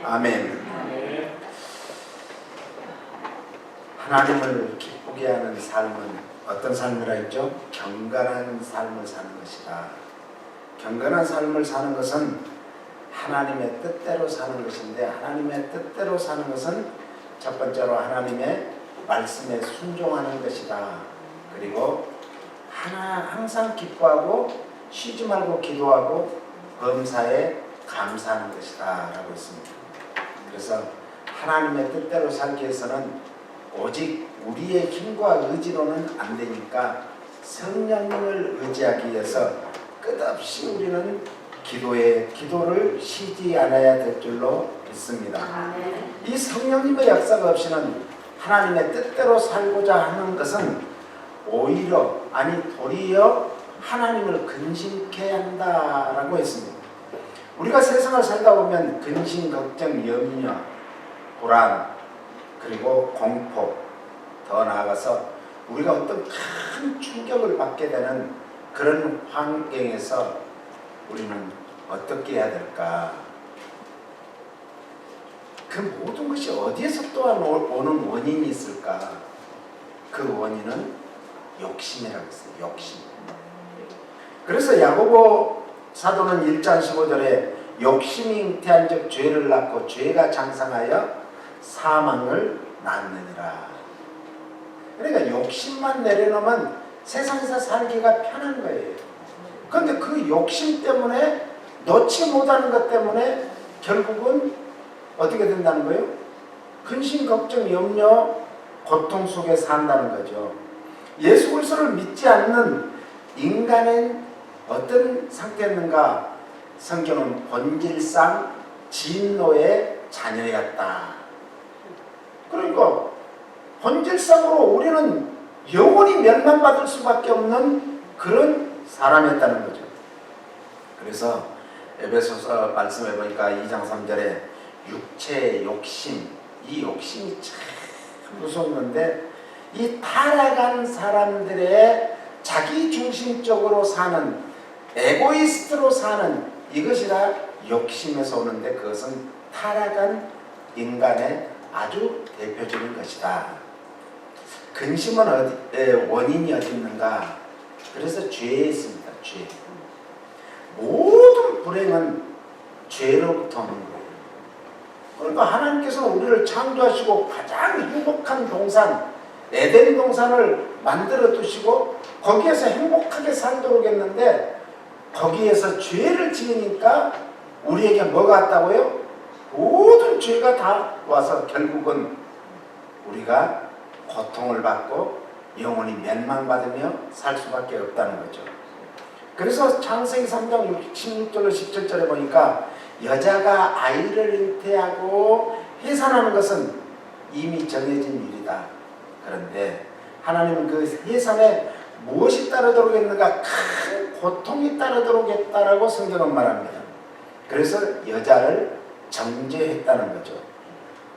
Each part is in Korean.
아멘. 하나님을 기쁘게 하는 삶은 어떤 삶이라 했죠? 경건한 삶을 사는 것이다. 경건한 삶을 사는 것은 하나님의 뜻대로 사는 것인데, 하나님의 뜻대로 사는 것은 첫 번째로 하나님의 말씀에 순종하는 것이다. 그리고 항상 기뻐하고 쉬지 말고 기도하고 범사에 감사하는 것이다 라고 했습니다. 그래서 하나님의 뜻대로 살기 위해서는 오직 우리의 힘과 의지로는 안 되니까 성령님을 의지하기 위해서 끝없이 우리는 기도를 쉬지 않아야 될 줄로 믿습니다. 이 성령님의 역사가 없이는 하나님의 뜻대로 살고자 하는 것은 도리어 하나님을 근심케 한다라고 했습니다. 우리가 세상을 살다 보면 근심, 걱정, 염려, 불안, 그리고 공포, 더 나아가서 우리가 어떤 큰 충격을 받게 되는 그런 환경에서 우리는 어떻게 해야 될까? 그 모든 것이 어디에서 또한 오는 원인이 있을까? 그 원인은 욕심이라고 했어요. 욕심. 그래서 야고보 사도는 1장 15절에 욕심이 잉태한 즉 죄를 낳고 죄가 장성하여 사망을 낳느니라. 그러니까 욕심만 내려놓으면 세상에서 살기가 편한 거예요. 그런데 그 욕심 때문에 놓지 못하는 것 때문에 결국은 어떻게 된다는 거예요? 근심, 걱정, 염려, 고통 속에 산다는 거죠. 예수 그리스도를 믿지 않는 인간은 어떤 상태였는가? 성경은 본질상 진노의 자녀였다. 그러니까 본질상으로 우리는 영원히 멸망받을 수밖에 없는 그런 사람이었다는 거죠. 그래서 에베소서 말씀해 보니까 2장 3절에 육체의 욕심, 이 욕심이 참 무서웠는데 이 타락한 사람들의 자기중심적으로 사는, 에고이스트로 사는 이것이라 욕심에서 오는데, 그것은 타락한 인간의 아주 대표적인 것이다. 근심은 원인이 어디 있는가? 그래서 죄에 있습니다. 죄. 모든 불행은 죄로부터 오는 거예요. 그러니까 하나님께서 우리를 창조하시고 가장 행복한 동산, 에덴 동산을 만들어 두시고 거기에서 행복하게 살도록 했는데, 거기에서 죄를 지으니까 우리에게 뭐가 왔다고요? 모든 죄가 다 와서 결국은 우리가 고통을 받고 영원히 멸망받으며 살 수밖에 없다는 거죠. 그래서 창세기 3장 16절로 17절에 보니까 여자가 아이를 잉태하고 해산하는 것은 이미 정해진 일이다. 그런데 하나님은 그 해산에 무엇이 따르도록 했는가? 큰 고통이 따르도록 했다라고 성경은 말합니다. 그래서 여자를 정죄했다는 거죠.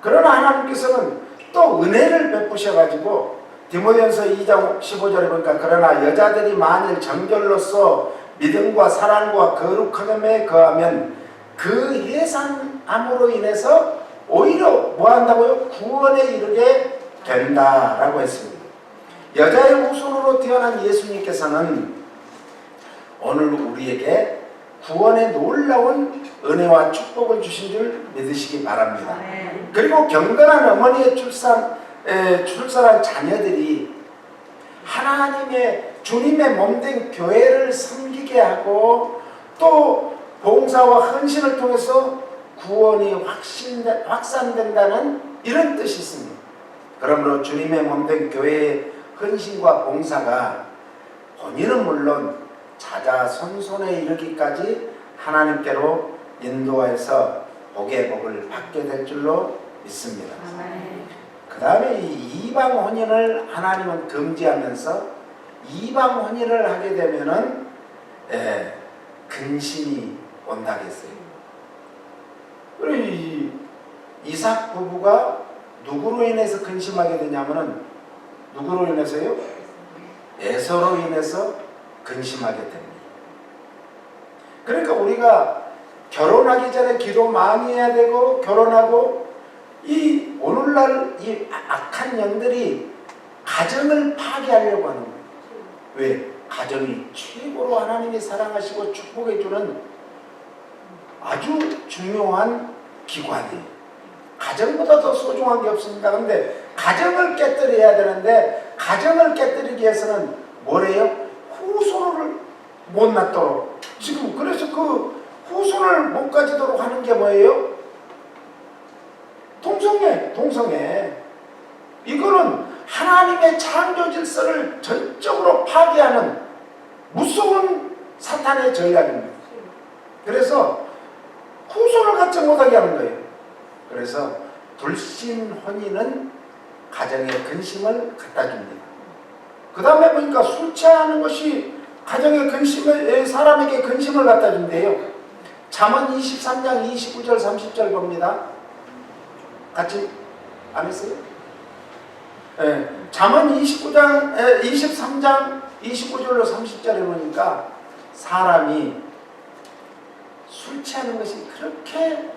그러나 하나님께서는 또 은혜를 베푸셔가지고 디모데전서 2장 15절에 보니까 그러나 여자들이 만일 정결로서 믿음과 사랑과 거룩함에 거하면 그 해산함으로 인해서 오히려 뭐 한다고요? 구원에 이르게 된다라고 했습니다. 여자의 후손으로 태어난 예수님께서는 오늘 우리에게 구원의 놀라운 은혜와 축복을 주신 줄 믿으시기 바랍니다. 그리고 경건한 어머니의 출산한 자녀들이 하나님의 주님의 몸된 교회를 섬기게 하고 또 봉사와 헌신을 통해서 구원이 확산된다는 이런 뜻이 있습니다. 그러므로 주님의 몸된 교회의 헌신과 봉사가 본인은 물론 자자손손에 이르기까지 하나님께로 인도하여서 복의 복을 받게 될 줄로 믿습니다. 그 다음에 이 이방 혼인을 하나님은 금지하면서 이방 혼인을 하게 되면은 근심이 온다겠어요. 그리고 이삭 부부가 누구로 인해서 근심하게 되냐면은 누구로 인해서요? 에서로 인해서 근심하게 됩니다. 그러니까 우리가 결혼하기 전에 기도 많이 해야 되고 결혼하고 이 오늘날 이 악한 영들이 가정을 파괴하려고 하는 거예요. 왜? 가정이 최고로 하나님이 사랑하시고 축복해 주는 아주 중요한 기관이에요. 가정보다 더 소중한 게 없습니다. 그런데 가정을 깨뜨려야 되는데 가정을 깨뜨리기 위해서는 뭐래요? 후손을 못 낳도록 지금 그래서 그 후손을 못 가지도록 하는 게 뭐예요? 동성애. 이거는 하나님의 창조 질서를 전적으로 파괴하는 무서운 사탄의 전략입니다. 그래서 후손을 갖지 못하게 하는 거예요. 그래서 불신 혼인은 가정에 근심을 갖다 줍니다. 그 다음에 보니까 술 취하는 것이 가정에 근심을, 사람에게 근심을 갖다 준대요. 잠언 23장 29절 30절 봅니다. 같이 안 했어요? 네. 잠언 23장 29절로 30절에 보니까 사람이 술 취하는 것이 그렇게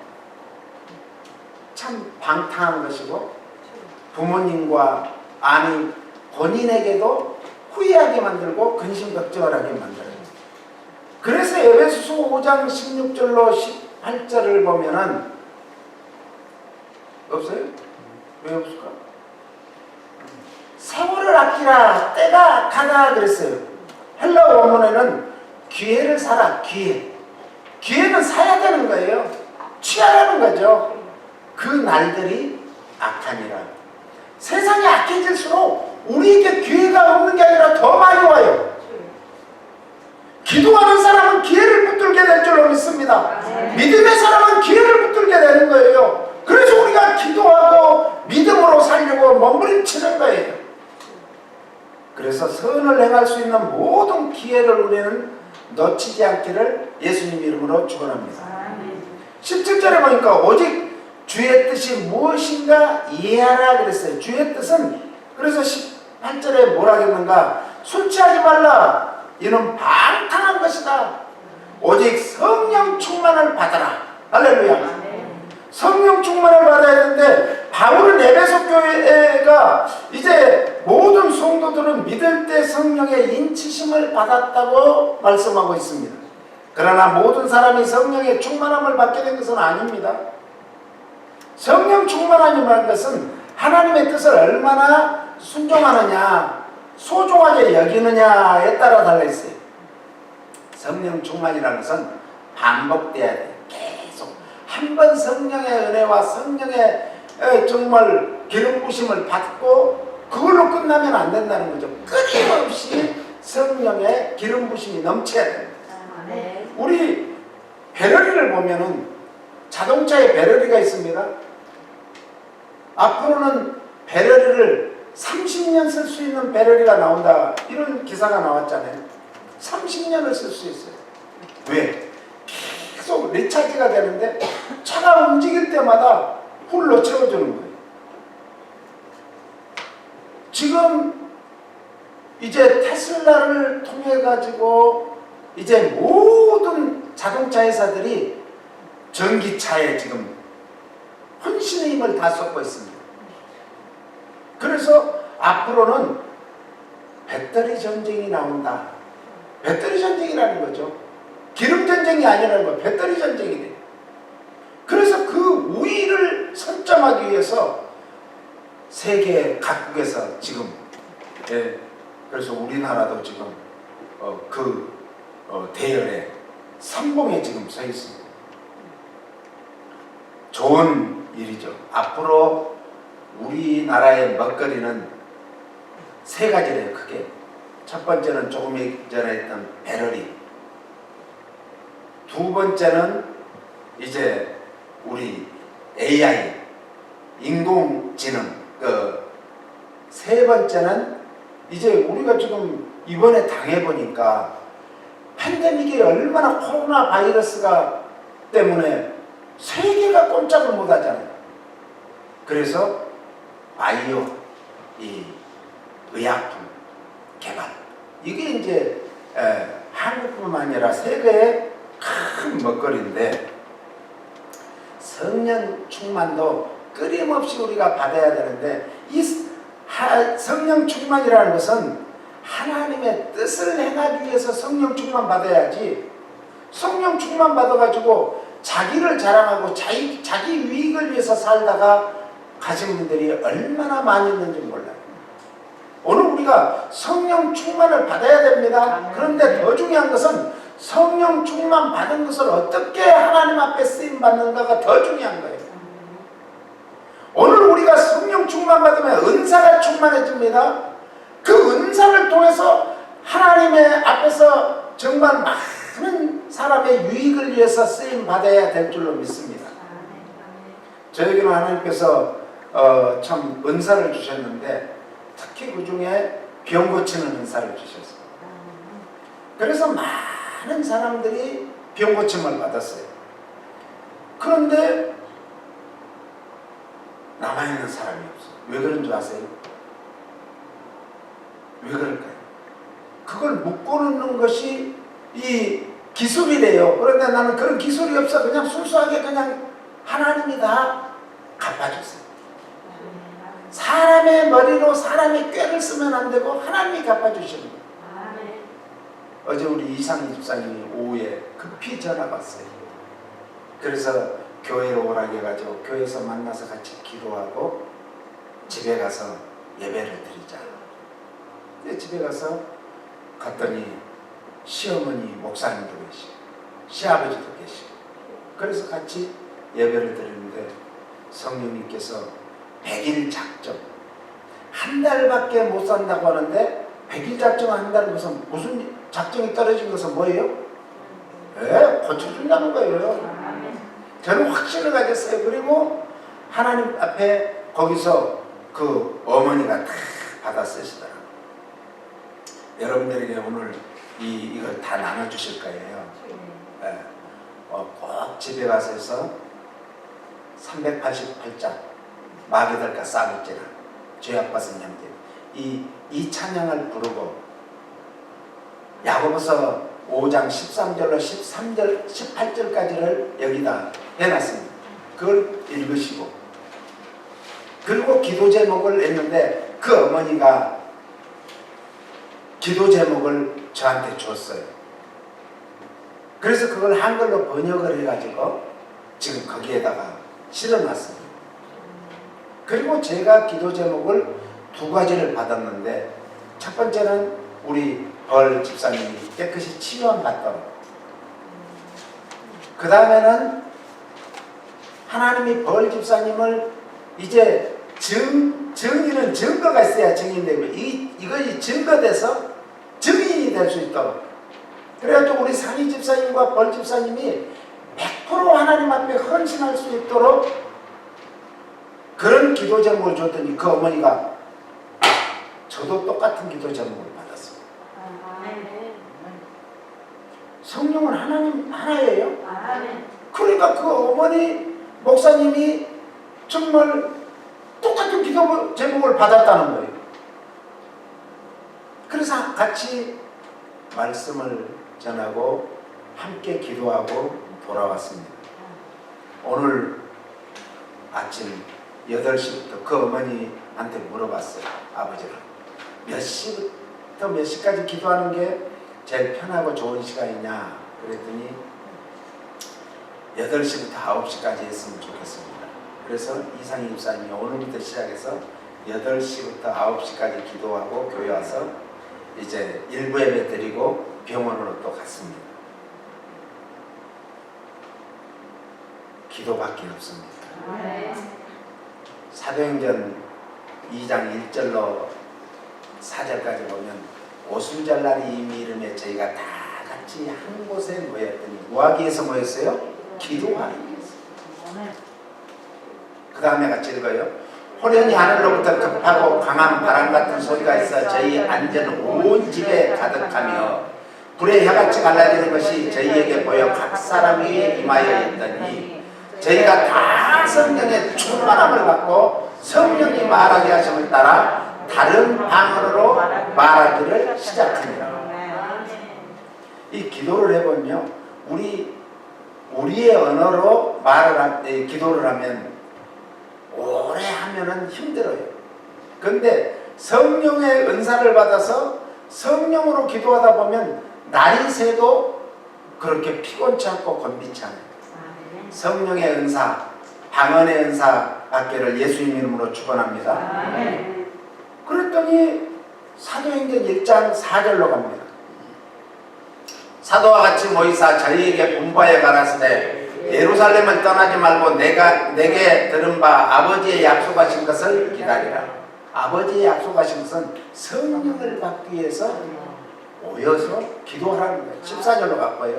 참 방탕한 것이고 부모님과 아니 본인에게도 후회하게 만들고 근심걱정을 하게 만들어요. 그래서 에베소서 5장 16절로 18절을 보면은 없어요? 왜 없을까? 세월을 아끼라 때가 가다 그랬어요. 헬라 원문에는 기회를 사라. 기회는 사야 되는 거예요. 취하라는 거죠. 그 날들이 악하니라. 세상이 악해질수록 우리에게 기회가 없는 게 아니라 더 많이 와요. 기도하는 사람은 기회를 붙들게 될 줄로 믿습니다. 믿음의 사람은 기회를 붙들게 되는 거예요. 그래서 우리가 기도하고 믿음으로 살려고 몸부림치는 거예요. 그래서 선을 행할 수 있는 모든 기회를 우리는 놓치지 않기를 예수님 이름으로 축원합니다. 17절에 보니까 오직 주의 뜻이 무엇인가 이해하라 그랬어요. 주의 뜻은 그래서 18절에 뭐라 했는가? 술 취하지 말라. 이는 방탕한 것이다. 오직 성령 충만을 받아라. 할렐루야. 성령 충만을 받아야 되는데 바울은 에베소 교회가 이제 모든 성도들은 믿을 때 성령의 인치심을 받았다고 말씀하고 있습니다. 그러나 모든 사람이 성령의 충만함을 받게 된 것은 아닙니다. 성령 충만함이라는 것은 하나님의 뜻을 얼마나 순종하느냐 소중하게 여기느냐에 따라 달라있어요. 성령 충만이라는 것은 반복돼야 돼요. 계속 한 번 성령의 은혜와 성령의 정말 기름 부심을 받고 그걸로 끝나면 안 된다는 거죠. 끊임없이 성령의 기름 부심이 넘쳐야 됩니다. 우리 배럴리를 보면은 자동차에 배럴리가 있습니다. 앞으로는 배럴리를 30년 쓸 수 있는 배럴리가 나온다 이런 기사가 나왔잖아요. 30년을 쓸 수 있어요. 왜? 계속 리차지가 되는데 차가 움직일 때마다 풀로 채워주는 거예요. 지금 이제 테슬라를 통해 가지고 이제 모든 자동차 회사들이 전기차에 지금 혼신의 힘을 다 쏟고 있습니다. 그래서 앞으로는 배터리 전쟁이 나온다. 배터리 전쟁이라는 거죠. 기름 전쟁이 아니라는 거예요. 배터리 전쟁이 돼요. 그래서 그 우위를 선점하기 위해서 세계 각국에서 지금 그래서 우리나라도 지금 대열에 선봉에 지금 서 있습니다. 좋은 일이죠. 앞으로 우리나라의 먹거리는 세 가지래요. 크게. 첫 번째는 조금 전에 했던 배럴리. 두 번째는 이제 우리 AI, 인공지능. 세 번째는 이제 우리가 지금 이번에 당해보니까 팬데믹이 얼마나 코로나 바이러스가 때문에 세계가 꼼짝을 못하잖아요. 그래서 바이오, 이 의약품 개발 이게 이제 한국뿐만 아니라 세계의 큰 먹거리인데 성령 충만도 끊임없이 우리가 받아야 되는데, 이 성령 충만이라는 것은 하나님의 뜻을 행하기 위해서 성령 충만 받아야지, 성령 충만 받아가지고 자기를 자랑하고 자기 유익을 위해서 살다가 가신 분들이 얼마나 많이 있는지 몰라요. 오늘 우리가 성령 충만을 받아야 됩니다. 그런데 더 중요한 것은 성령 충만 받은 것을 어떻게 하나님 앞에 쓰임 받는가가 더 중요한 거예요. 오늘 우리가 성령 충만 받으면 은사가 충만해집니다. 그 은사를 통해서 하나님의 앞에서 정말 많은 사람의 유익을 위해서 쓰임 받아야 될 줄로 믿습니다. 저에게는 하나님께서 참 은사를 주셨는데, 특히 그 중에 병 고치는 은사를 주셨어요. 그래서 많은 사람들이 병 고침을 받았어요. 그런데 남아있는 사람이 없어요. 왜 그런 줄 아세요? 왜 그럴까요? 그걸 묶어놓는 것이 이 기술이래요. 그런데 나는 그런 기술이 없어. 그냥 순수하게 그냥 하나님이 다 갚아주세요. 사람의 머리로 사람의 꾀를 쓰면 안 되고 하나님이 갚아주시는 거예요. 어제 우리 이상희 집사님이 오후에 급히 전화가 왔어요. 그래서 교회로 오라고 해가지고 교회에서 만나서 같이 기도하고 집에 가서 예배를 드리자. 근데 집에 가서 갔더니 시어머니 목사님도 계시고 시아버지도 계시고, 그래서 같이 예배를 드리는데 성령님께서 100일 작정, 한 달밖에 못 산다고 하는데 100일 작정 한 달 무슨 작정이 떨어진 것은 뭐예요? 고쳐준다는 거예요. 저는 확신을 가졌어요. 그리고 하나님 앞에 거기서 그 어머니가 다 받아 쓰시더라고요. 여러분들에게 오늘 이걸 다 나눠주실 거예요. 꼭 집에 가서 해서 388장 마귀들과 싸울지라 죄악받은 형제, 이 찬양을 부르고 야고보서 5장 13절로 13절 18절까지를 여기다 해놨습니다. 그걸 읽으시고, 그리고 기도 제목을 냈는데 그 어머니가 기도 제목을 저한테 줬어요. 그래서 그걸 한글로 번역을 해가지고 지금 거기에다가 실어놨습니다. 그리고 제가 기도 제목을 2가지를 받았는데, 첫 번째는 우리 벌 집사님이 깨끗이 치유받도록, 그 다음에는 하나님이 벌 집사님을 이제 정의는 증거가 있어야 증인되고, 이것이 증거돼서 증인이 될 수 있도록, 그래가지고 우리 상희 집사님과 벌 집사님이 100% 하나님 앞에 헌신할 수 있도록 그런 기도 제목을 줬더니 그 어머니가 저도 똑같은 기도 제목을 받았어요. 성령은 하나예요. 그러니까 그 어머니 목사님이 정말 똑같은 기도 제목을 받았다는 거예요. 그래서 같이 말씀을 전하고 함께 기도하고 돌아왔습니다. 오늘 아침 8시부터 그 어머니한테 물어봤어요. 아버지가 몇 시부터 몇 시까지 기도하는 게 제일 편하고 좋은 시간이냐 그랬더니 8시부터 9시까지 했으면 좋겠습니다. 그래서 이상희 집사님이 오늘부터 시작해서 8시부터 9시까지 기도하고 교회 와서 이제 일부 예배 드리고 병원으로 또 갔습니다. 기도밖에 없습니다. 사도행전 2장 1절로 4절까지 보면 오순절날이 이미 이름에 저희가 다 같이 한 곳에 모였더니 뭐하기 위해서 모였어요? 기도하기 위해서. 그 다음에 같이 읽어요. 호련히 하늘로부터 급하고 강한 바람 같은 소리가 있어 저희 안전 온 집에 가득하며 불의 혀같이 갈라지는 것이 저희에게 보여 각 사람 위에 임하여 있더니 저희가 다 성령의 충만함을 받고 성령이 말하게 하심을 따라 다른 방언으로 말하기를 시작합니다. 이 기도를 해보면요, 우리 우리의 언어로 기도를 하면 오래 하면은 힘들어요. 그런데 성령의 은사를 받아서 성령으로 기도하다 보면 날이 새도 그렇게 피곤치 않고 건비치 않아요. 성령의 은사, 방언의 은사 받기를 예수님 이름으로 축원합니다. 그랬더니 사도행전 1장 4절로 갑니다. 사도와 같이 모이사 저희에게 분부하여 가라사대 예루살렘을 떠나지 말고 내게 들은 바 아버지의 약속하신 것을 기다리라. 아버지의 약속하신 것은 성령을 받기 위해서 모여서 기도하라는 거예요. 14절로 바꿔요.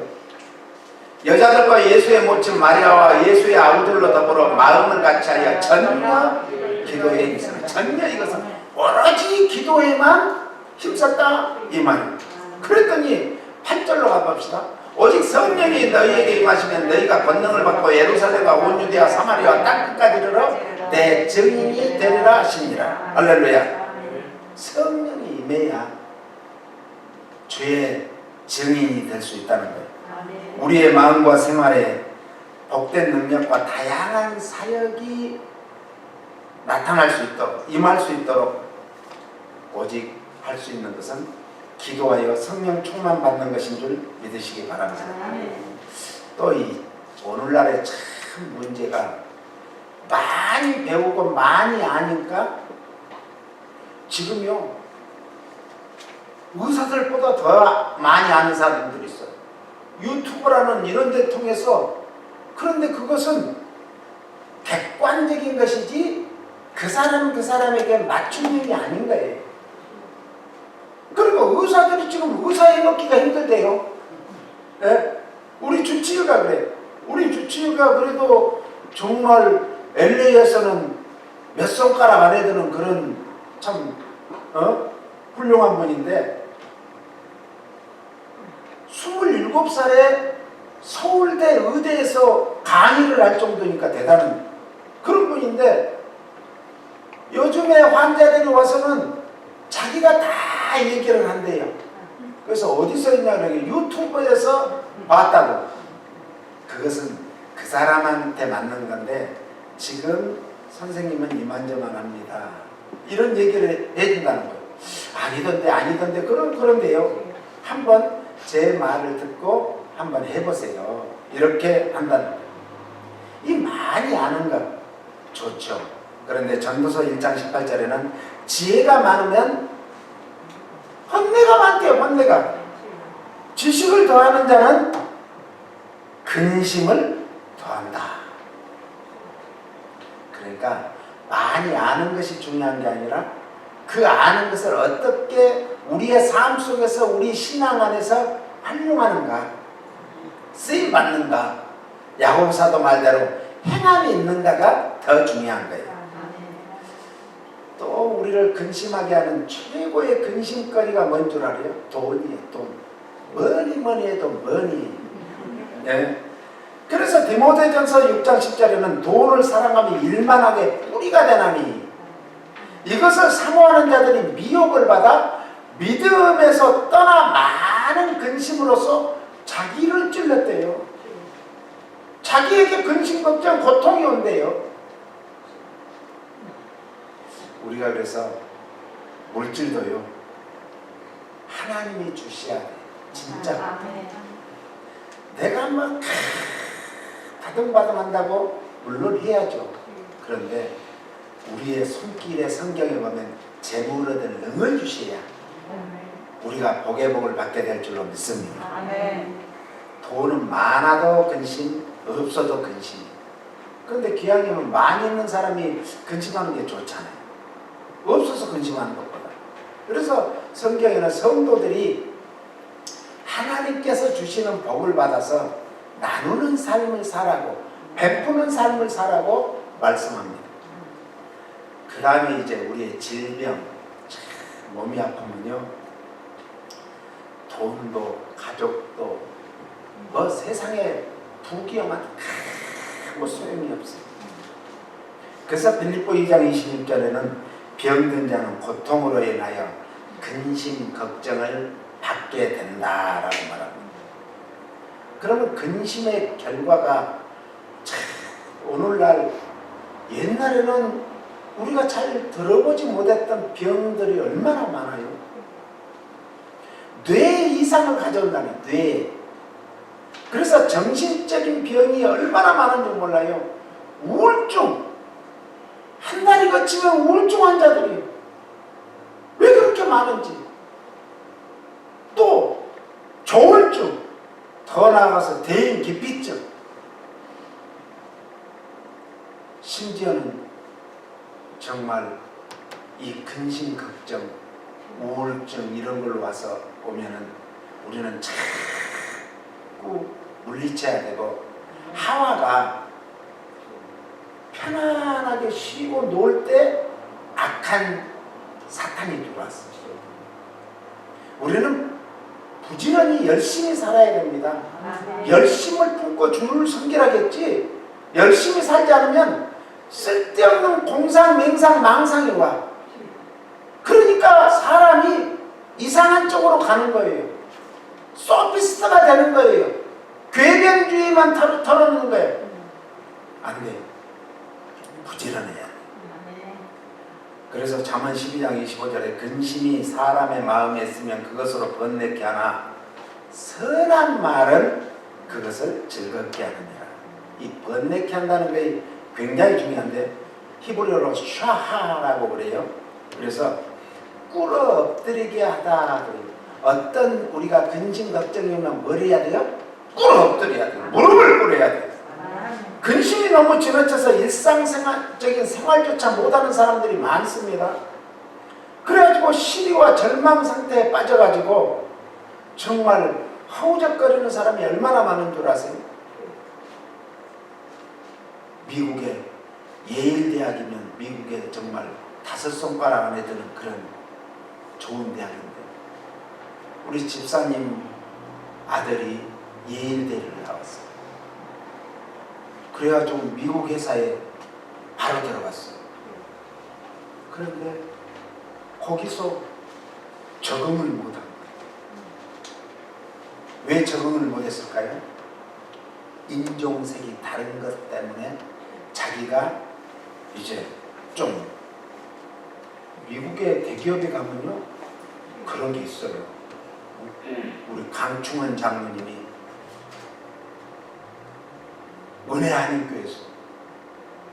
여자들과 예수의 모친 마리아와 예수의 아우들로 더불어 마음을 같이하여 전혀 기도에 있어요. 전혀 이것은 오로지 기도에만 힘썼다 이 말이에요. 그랬더니 8절로 가봅시다. 오직 성령이 너희에게 임하시면 너희가 권능을 받고 예루살렘과 온 유대와 사마리아 땅끝까지 이르러 내 증인이 되리라 하시니라. 할렐루야. 성령이 임해야 주의 증인이 될 수 있다는 거예요. 우리의 마음과 생활에 복된 능력과 다양한 사역이 나타날 수 있도록, 임할 수 있도록 오직 할 수 있는 것은 기도하여 성령 충만 받는 것인 줄 믿으시기 바랍니다. 또 이 오늘날의 참 문제가 많이 배우고 많이 아니까 지금요 의사들보다 더 많이 아는 사람들이 있어요. 유튜브라는 이런 데 통해서. 그런데 그것은 객관적인 것이지 그 사람에게 맞춤형이 아닌 거예요. 그리고 의사들이 지금 의사에 넣기가 힘들대요. 네? 우리 주치의가 그래. 우리 주치의가 그래도 정말 LA에서는 몇 손가락 안에 드는 그런 참 훌륭한 분인데 27살에 서울대 의대에서 강의를 할 정도니까 대단한 그런 분인데 요즘에 환자들이 와서는 자기가 다 얘기를 한대요. 그래서 어디서 했냐 그러면 유튜브에서 봤다고. 그것은 그 사람한테 맞는 건데 지금 선생님은 이만저만 합니다. 이런 얘기를 해준다는 거예요. 아니던데 그런데요. 한번 제 말을 듣고 한번 해보세요. 이렇게 한다는 거예요. 이 많이 아는 것 좋죠. 그런데 전도서 1장 18절에는 지혜가 많으면 헌내가 많대요. 헌내가. 지식을 더하는 자는 근심을 더한다. 그러니까 많이 아는 것이 중요한 게 아니라 그 아는 것을 어떻게 우리의 삶 속에서 우리 신앙 안에서 활용하는가, 쓰임받는가, 야고보사도 말대로 행함이 있는가가 더 중요한 거예요. 또 우리를 근심하게 하는 최고의 근심거리가 뭔 줄 알아요? 돈이에요. 돈. 뭐니 해도 뭐니. 네. 그래서 디모데전서 6장 10절에는 돈을 사랑하며 일만하게 뿌리가 되나니 이것을 사모하는 자들이 미혹을 받아 믿음에서 떠나 많은 근심으로서 자기를 찔렀대요. 자기에게 근심, 걱정, 고통이 온대요. 우리가 그래서 물질도요 하나님이 주셔야 돼. 진짜. 내가 막 바등바등 한다고 물론 해야죠. 그런데 우리의 손길에 성경에 보면 재물 얻을 능을 주셔야 우리가 복의 복을 받게 될 줄로 믿습니다. 돈은 많아도 근심, 없어도 근심. 그런데 기왕이면 많이 있는 사람이 근심하는 게 좋잖아요. 없어서 근심하는 것보다. 그래서 성경에는 성도들이 하나님께서 주시는 복을 받아서 나누는 삶을 살라고, 베푸는 삶을 살라고 말씀합니다. 그 다음에 이제 우리의 질병, 몸이 아프면요 돈도 가족도 뭐 세상에 부귀영화 뭐 소용이 없어요. 그래서 빌립보 2장 26절에는 병든 자는 고통으로 인하여 근심 걱정을 받게 된다라고 말합니다. 그러면 근심의 결과가 참 오늘날 옛날에는 우리가 잘 들어보지 못했던 병들이 얼마나 많아요. 뇌 이상을 가져온다는 뇌. 그래서 정신적인 병이 얼마나 많은지 몰라요. 우울증. 한 달이 거치면 우울증 환자들이 왜 그렇게 많은지. 또 조울증. 더 나아가서 대인기피증. 심지어는 정말 이 근심, 걱정, 우울증 이런 걸로 와서 보면은 우리는 자꾸 물리쳐야 되고, 하와가 편안하게 쉬고 놀 때 악한 사탄이 들어왔어요. 우리는 부지런히 열심히 살아야 됩니다. 열심을 품고 주를 섬기라겠지, 열심히 살지 않으면 쓸데없는 공상, 맹상, 망상이 와. 그러니까 사람이 이상한 쪽으로 가는 거예요. 소피스트가 되는 거예요. 궤변주의만 털어놓는 거예요. 안 돼요. 부지런해야 돼요. 그래서 잠언 12장 25절에 근심이 사람의 마음에 있으면 그것으로 번뇌케 하나 선한 말은 그것을 즐겁게 하느니라. 이 번뇌케 한다는 게 굉장히 중요한데, 히브리어로 샤하라고 그래요. 그래서 꿇어 엎드리게 하다. 어떤 우리가 근심 걱정이 오면 뭘 해야 돼요? 꿇어 엎드려야 돼요. 무릎을 꿇어야 돼요. 근심이 너무 지나쳐서 일상적인 생활조차 못하는 사람들이 많습니다. 그래가지고 시리와 절망 상태에 빠져가지고 정말 허우적거리는 사람이 얼마나 많은 줄 아세요? 미국의 예일대학이면 미국의 정말 5손가락 안에 드는 그런 좋은 대학인데, 우리 집사님 아들이 예일대를 나왔어요. 그래가지고 미국 회사에 바로 들어갔어요. 그런데 거기서 적응을 못한 거예요. 왜 적응을 못했을까요? 인종색이 다른 것 때문에 자기가 이제 좀, 미국의 대기업에 가면요 그런 게 있어요. 우리 강충원 장로님이 은혜 한인교회에서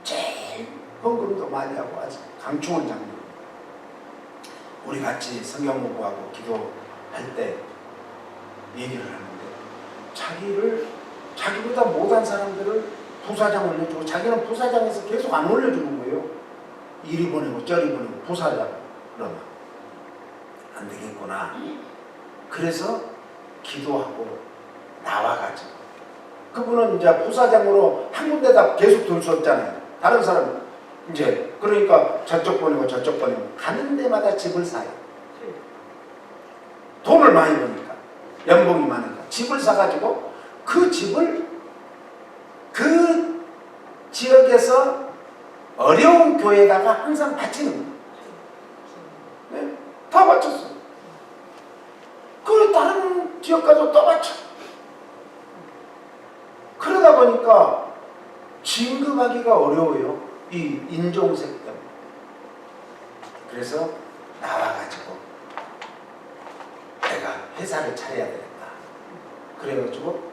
제일 헌금도 많이 하고 아직 강충원 장로님, 우리 같이 성경 공부하고 기도할 때 얘기를 하는데, 자기보다 못한 사람들을 부사장 올려주고 자기는 부사장에서 계속 안 올려주는 거예요. 이리 보내고 저리 보내고 부사장. 그러면 안 되겠구나. 그래서 기도하고 나와가지고, 그분은 이제 부사장으로 한 군데다 계속 둘 수 없잖아요. 다른 사람 이제, 그러니까 저쪽 보내고 저쪽 보내고 가는 데마다 집을 사요. 돈을 많이 버니까, 연봉이 많으니까 집을 사가지고 그 집을 그 지역에서 어려운 교회에다가 항상 바치는 거예요. 네? 다 바쳤어요. 그리고 다른 지역 가서 또 바쳐. 그러다 보니까 진급하기가 어려워요. 이 인종색 때문에. 그래서 나와가지고 내가 회사를 차려야 되겠다. 그래가지고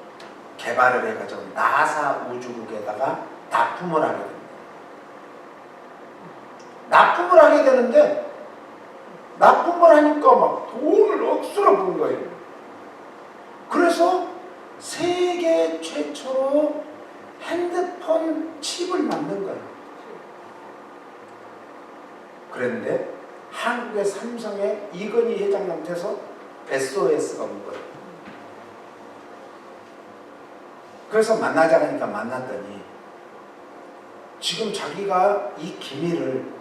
개발을 해가지고 나사 우주국에다가 납품을 하게 됩니다. 납품을 하게 되는데, 납품을 하니까 막 돈을 억수로 번 거예요. 그래서 세계 최초로 핸드폰 칩을 만든 거예요. 그런데 한국의 삼성의 이건희 회장한테서 SOS가 온 거예요. 그래서 만나자 하니까 만났더니 지금 자기가 이 기밀을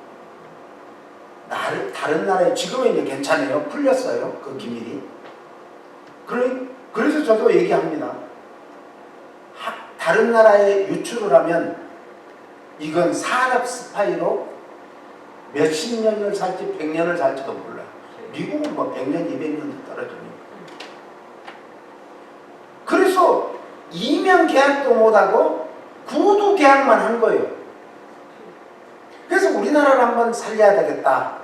다른 나라에, 지금은 이제 괜찮아요. 풀렸어요. 그 기밀이. 그래서 저도 얘기합니다. 다른 나라에 유출을 하면 이건 산업 스파이로 몇십 년을 살지 100년을 살지도 몰라요. 미국은 뭐 100년, 200년도 떨어지니까. 그래서 이면 계약도 못하고 구두 계약만 한 거예요. 그래서 우리나라를 한번 살려야 되겠다.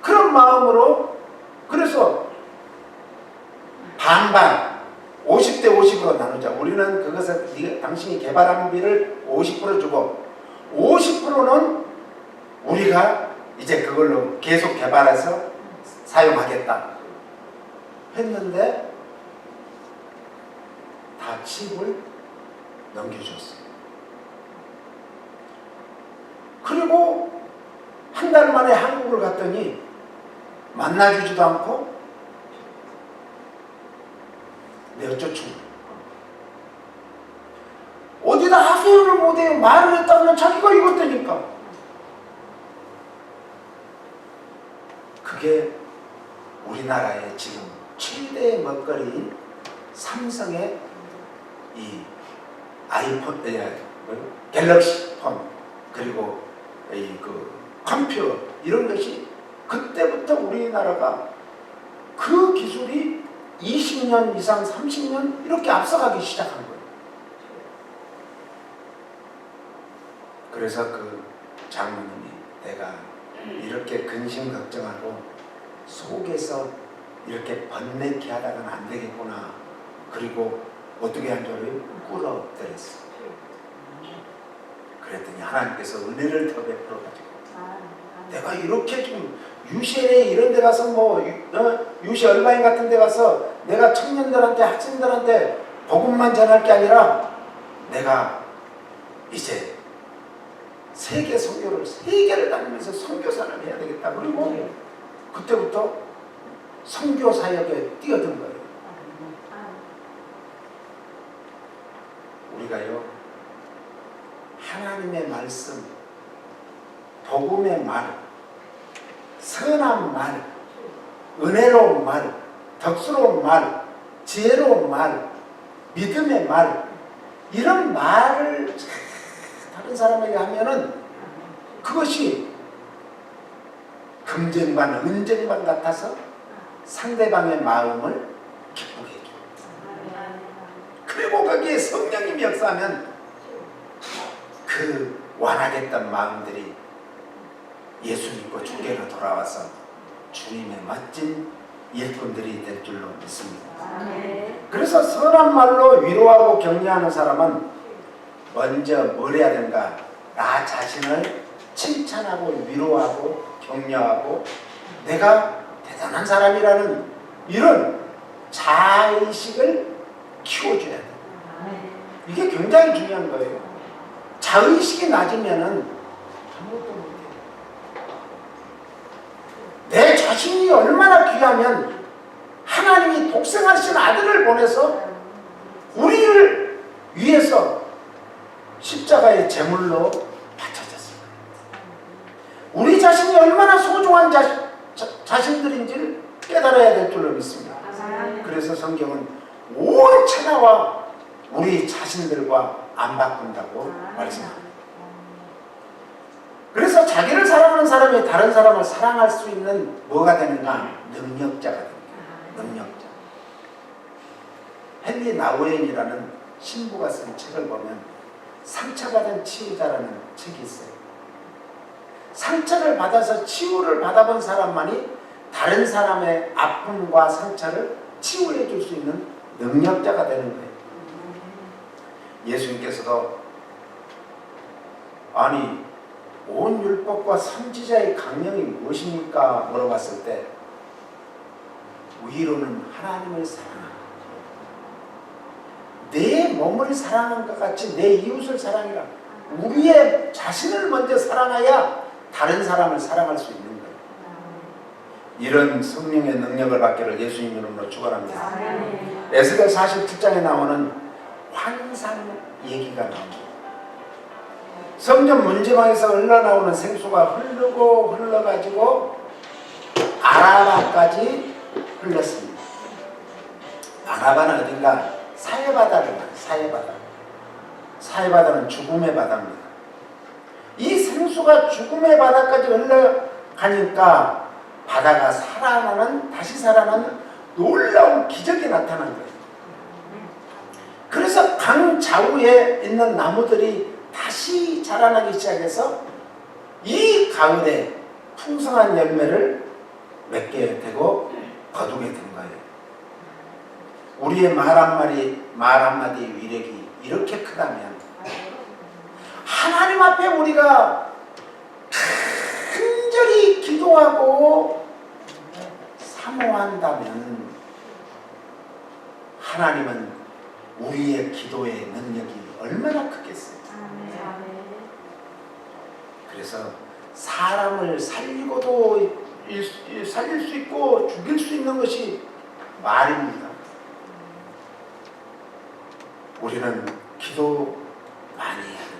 그런 마음으로 그래서 반반 50대 50으로 나누자. 우리는 그것을 당신이 개발한 비를 50% 주고 50%는 우리가 이제 그걸로 계속 개발해서 사용하겠다 했는데 다 칩을 넘겨줬어요. 그리고 한 달 만에 한국을 갔더니 만나주지도 않고 내어쫓은 거예요. 어디다 하소연을 못해요. 말을 했다면 자기가 이겼다니까. 그게 우리나라의 지금 최대의 먹거리인 삼성의 이 아이폰, 갤럭시 폰, 그리고 그 컴퓨터 이런 것이 그때부터 우리나라가 그 기술이 20년 이상 30년 이렇게 앞서가기 시작한 거예요. 그래서 그 장모님이 내가 이렇게 근심 걱정하고 속에서 이렇게 번뇌케 하다가는 안 되겠구나. 그리고 어떻게 한 줄 알아요? 꿇어뜨렸어. 그랬더니 하나님께서 은혜를 더 베풀어가지고 내가 이렇게 좀 유시에 이런 데 가서 유시 얼마인 같은 데 가서 내가 청년들한테 학생들한테 복음만 전할 게 아니라 내가 이제 세계 선교를 세계를 다니면서 선교사를 해야 되겠다. 그리고 그때부터 선교 사역에 뛰어든 거예요. 우리가요 하나님의 말씀, 복음의 말, 선한 말, 은혜로운 말, 덕스러운 말, 지혜로운 말, 믿음의 말, 이런 말을 다른 사람에게 하면은 그것이 금전반, 은전반 같아서 상대방의 마음을 기쁘게 해줘. 그리고 거기에 성령님이 역사하면 그 완화됐던 마음들이 예수 믿고 주께로 돌아와서 주님의 멋진 일꾼들이 될 줄로 믿습니다. 그래서 선한 말로 위로하고 격려하는 사람은 먼저 뭘 해야 되는가? 나 자신을 칭찬하고 위로하고 격려하고 내가 대단한 사람이라는 이런 자의식을 키워줘야 돼. 이게 굉장히 중요한 거예요. 자의식이 낮으면은 아무것도 못해요. 내 자신이 얼마나 귀하면 하나님이 독생하신 아들을 보내서 우리를 위해서 십자가의 제물로 바쳐졌습니다. 우리 자신이 얼마나 소중한 자신들인지를 깨달아야 될 줄로 믿습니다. 그래서 성경은 온 천하와 우리 자신들과 안 바꾼다고 말씀합니다. 그래서 자기를 사랑하는 사람이 다른 사람을 사랑할 수 있는 뭐가 되는가? 능력자가 됩니다. 능력자. 헨리 나우엔이라는 신부가 쓴 책을 보면 상처받은 치유자라는 책이 있어요. 상처를 받아서 치유를 받아본 사람만이 다른 사람의 아픔과 상처를 치유해 줄 수 있는 능력자가 되는 거예요. 예수님께서도 아니 온 율법과 선지자의 강령이 무엇입니까? 물어봤을 때 위로는 하나님을 사랑하라. 내 몸을 사랑한 것 같이 내 이웃을 사랑해라. 우리의 자신을 먼저 사랑해야 다른 사람을 사랑할 수 있는 거예요. 이런 성령의 능력을 받기를 예수님 이름으로 축원합니다. 에스겔 47장에 나오는 환상 얘기가 나옵니다. 성전 문지방에서 흘러나오는 생수가 흐르고 흘러가지고 아라바까지 흘렀습니다. 아라바는 어딘가? 사해바다를 말해요. 사해바다. 사해바다는 죽음의 바다입니다. 이 생수가 죽음의 바다까지 흘러가니까 바다가 살아나는, 다시 살아나는 놀라운 기적이 나타난 거예요. 그래서 강 좌우에 있는 나무들이 다시 자라나기 시작해서 이 가을에 풍성한 열매를 맺게 되고 거두게 된 거예요. 우리의 말 한마디 위력이 이렇게 크다면 하나님 앞에 우리가 간절히 기도하고 사모한다면 하나님은 우리의 기도의 능력이 얼마나 크겠어요. 그래서 사람을 살리고도 살릴 수 있고 죽일 수 있는 것이 말입니다. 우리는 기도 많이 해야 됩니다.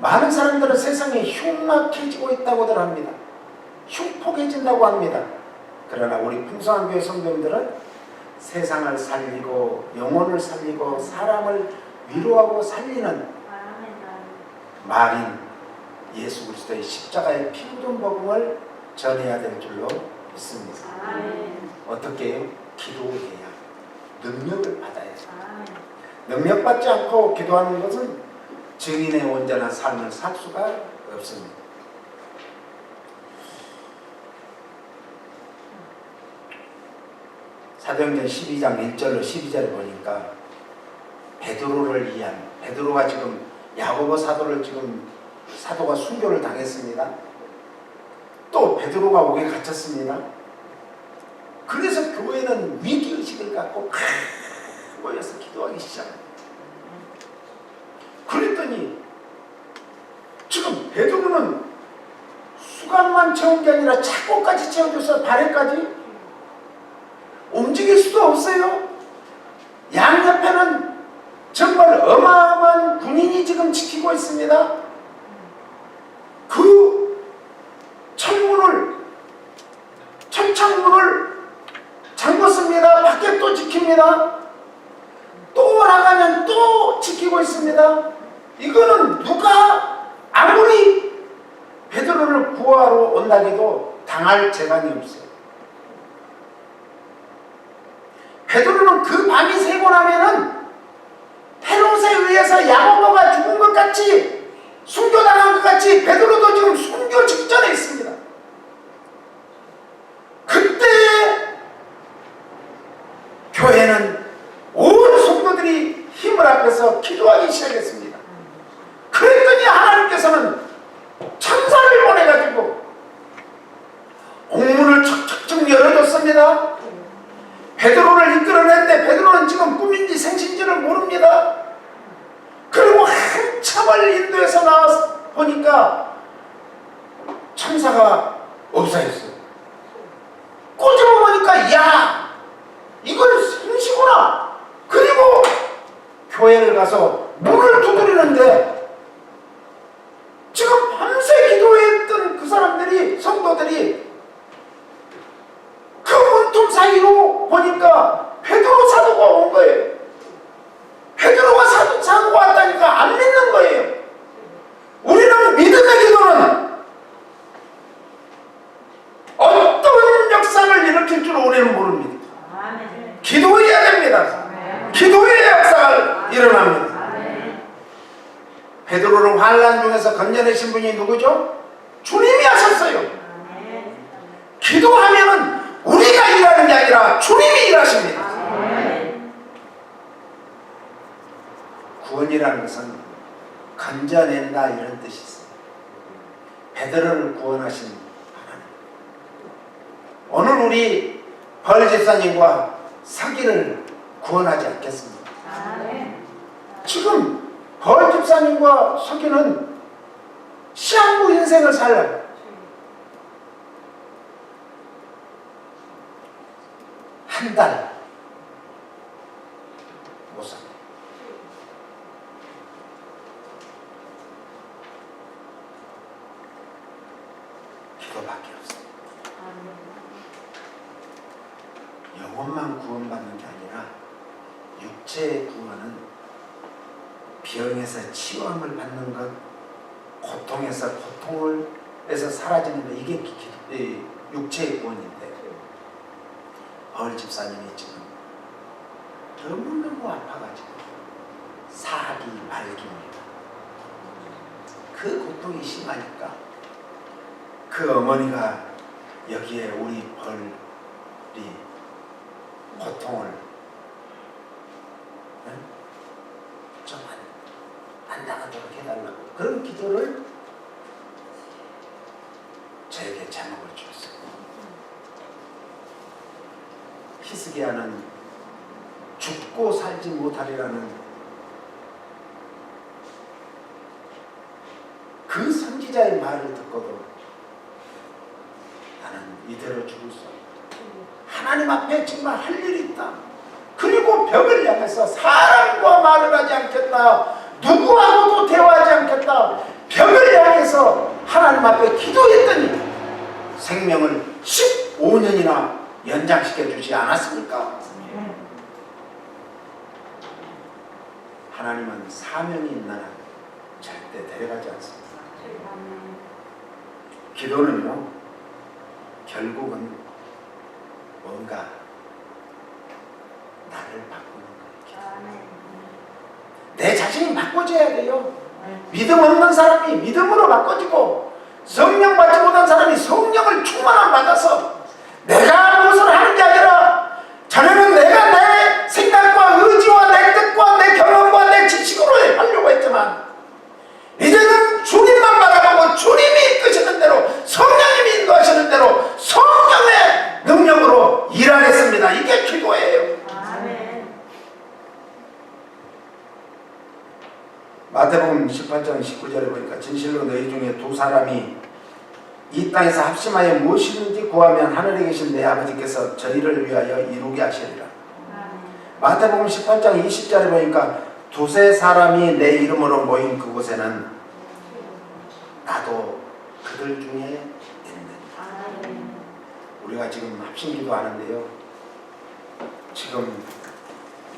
많은 사람들은 세상에 흉막해지고 있다고들 합니다. 흉폭해진다고 합니다. 그러나 우리 풍성한 교회 성도님들은 세상을 살리고 영혼을 살리고 사람을 위로하고 살리는 말인 예수 그리스도의 십자가의 피 묻은 복음을 전해야 될 줄로 믿습니다. 어떻게 해요? 기도해야 능력을 받아야죠. 능력받지 않고 기도하는 것은 증인의 온전한 삶을 살 수가 없습니다. 사도행전 12장 1절로 12절에 보니까 베드로를 위한, 베드로가 지금 야고보 사도를 사도가 순교를 당했습니다. 또 베드로가 옥에 갇혔습니다. 그래서 교회는 위기의식을 갖고 모여서 기도하기 시작합니다. 그랬더니 지금 베드로는 수갑만 채운 게 아니라 차고까지 채워줘서 발에까지 움직일 수도 없어요. 양옆에는 정말 어마어마한 군인이 지금 지키고 있습니다. 그 철창문을 잠궜습니다. 밖에 또 지킵니다. 또 나가면 또 지키고 있습니다. 이거는 누가 아무리 베드로를 구하러 온다해도 당할 재간이 없어요. 베드로는 그 밤이 새고 나면은 헤롯에 의해서 야고보가 죽은 것 같이 순교당한 것 같이 베드로도 지금 순교 직전에 있습니다. 그때 교회는 온 성도들이 힘을 합해서 기도하기 시작했습니다. 그랬더니 하나님께서는 천사를 보내가지고 옥문을 척척척 열어줬습니다. 베드로를 이끌어냈는데 베드로는 지금 꿈인지 생신지를 모릅니다. 그리고 한참을 인도에서 나와서 보니까 천사가 없어졌어요. 꼬집어 보니까 야 이건 생시구나. 그리고 교회를 가서 문을 두드리는데 지금 밤새 기도했던 그 사람들이, 성도들이 그 문틈 사이로 보니까 베드로 사도가 온 거예요. 베드로가 사도가 왔다니까 안 믿는 거예요. 우리는 믿음의 기도는 어떤 역사를 일으킬 줄 우리는 모릅니다. 기도해야 됩니다. 기도해야 역사가 일어납니다. 베드로를 환난 중에서 건져내신 분이 누구죠? 주님이 하셨어요. 기도하면은 우리가 일하는 게 아니라 주님이 일하십니다. 구원이라는 것은 건져낸다 이런 뜻이 있어요. 베드로를 구원하신 하나님. 오늘 우리 벌 집사님과 서기를 구원하지 않겠습니까? 지금 벌 집사님과 서기는 시한부 인생을 살아요. 한 달 못 삽니다. 기도밖에 없습니다. 영혼만 구원받는 게 아니라 육체의 구원은 병에서 치유함을 받는 것, 고통에서 고통에서 사라지는 것, 이게 육체의 구원인데 벌 집사님이 지금 너무너무 아파가지고 사기 말기입니다. 그 고통이 심하니까 그 어머니가 여기에 우리 벌이 고통을 좀 안 나가도록 해달라고 그런 기도를 저에게 제목을 주었어요. 히스기야는 죽고 살지 못하리라는 그 선지자의 말을 듣고도 나는 이대로 죽을 수 없다. 하나님 앞에 정말 할 일이 있다. 그리고 벽을 향해서 사람과 말을 하지 않겠다. 누구하고도 대화하지 않겠다. 벽을 향해서 하나님 앞에 기도했더니 생명을 15년이나 연장시켜 주지 않았습니까? 하나님은 사명이 있는 한 절대 데려가지 않습니다. 기도는요, 결국은 뭔가 나를 바꾸는 거예요. 내 자신이 바꿔져야 돼요. 믿음 없는 사람이 믿음으로 바꿔지고 성령 받지 못한 사람이 성령을 충만함 받아서 내가 무엇을 하는 게 아니라 전에는 내가 내 생각과 의지와 내 뜻과 내 경험과 내 지식으로 하려고 했지만 이제는 주님만 바라보고 주님이 이끄시는 대로 성령님이 인도하시는 대로 성령의 능력으로 일하겠습니다. 이게 기도예요. 마태복음 18장 19절에 보니까 진실로 너희 중에 두 사람이 이 땅에서 합심하여 무엇이든지 구하면 하늘에 계신 내 아버지께서 저희를 위하여 이루게 하시리라. 마태복음 18장 20절에 보니까 두세 사람이 내 이름으로 모인 그곳에는 나도 그들 중에 있는. 우리가 지금 합심기도 하는데요, 지금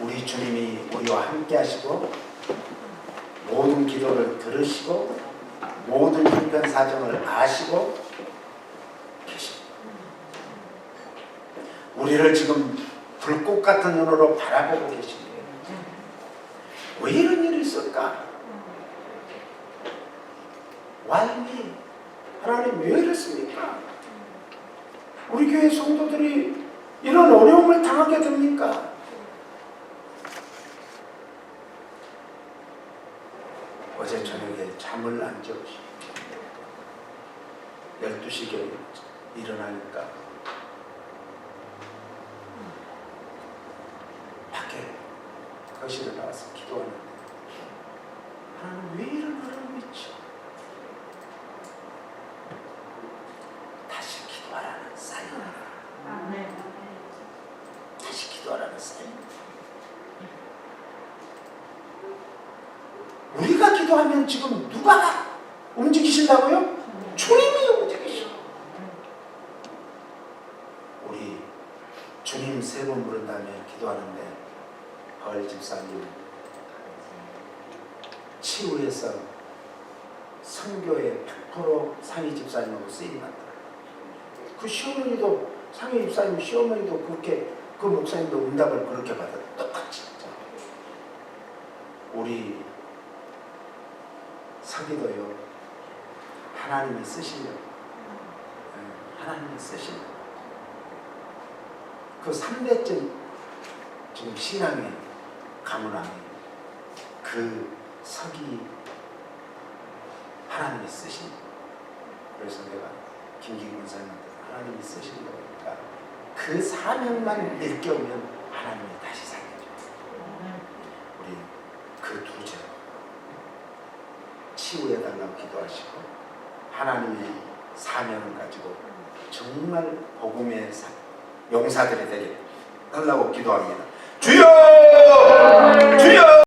우리 주님이 우리와 함께 하시고 모든 기도를 들으시고 모든 형편 사정을 아시고 계십니다. 우리를 지금 불꽃 같은 눈으로 바라보고 계십니다. 왜 이런 일이 있을까? Why? 하나님 왜 이랬습니까? 우리 교회 성도들이 이런 어려움을 당하게 됩니까? 어제 저녁에 잠을 안 재우시고 12시경에 일어나니까 밖에 거실에 나와서 기도하는데 하나님 왜 이런 어려움이 있지? 다시 기도하라는 사인이라. 다시 기도하라는 사인. 우리가 기도하면 지금 누가 움직이신다고요? 주님이 움직이시고. 우리 주님 세 번 부른 다음에 기도하는데 벌 집사님 치유에서 선교에 100% 상희 집사님하고 쓰임받더라고요. 그 시어머니도 상희 집사님 시어머니도 그렇게 그 목사님도 응답을 그렇게 받아요. 똑같이. 우리 서기도요, 하나님이 쓰시려고, 하나님이 쓰시려고. 그 3대쯤 지금 신앙의 가문왕이 그 서기 하나님이 쓰시려고. 그래서 내가 김기근 권사님한테 하나님이 쓰시려고 하니까 그 사명만 일깨우면 하나님이 다시 살려줘요. 우리 그 두 절 치유해달라고 기도하시고 하나님의 사명을 가지고 정말 복음의 용사들이 되게 달라고 기도합니다. 주여! 주여!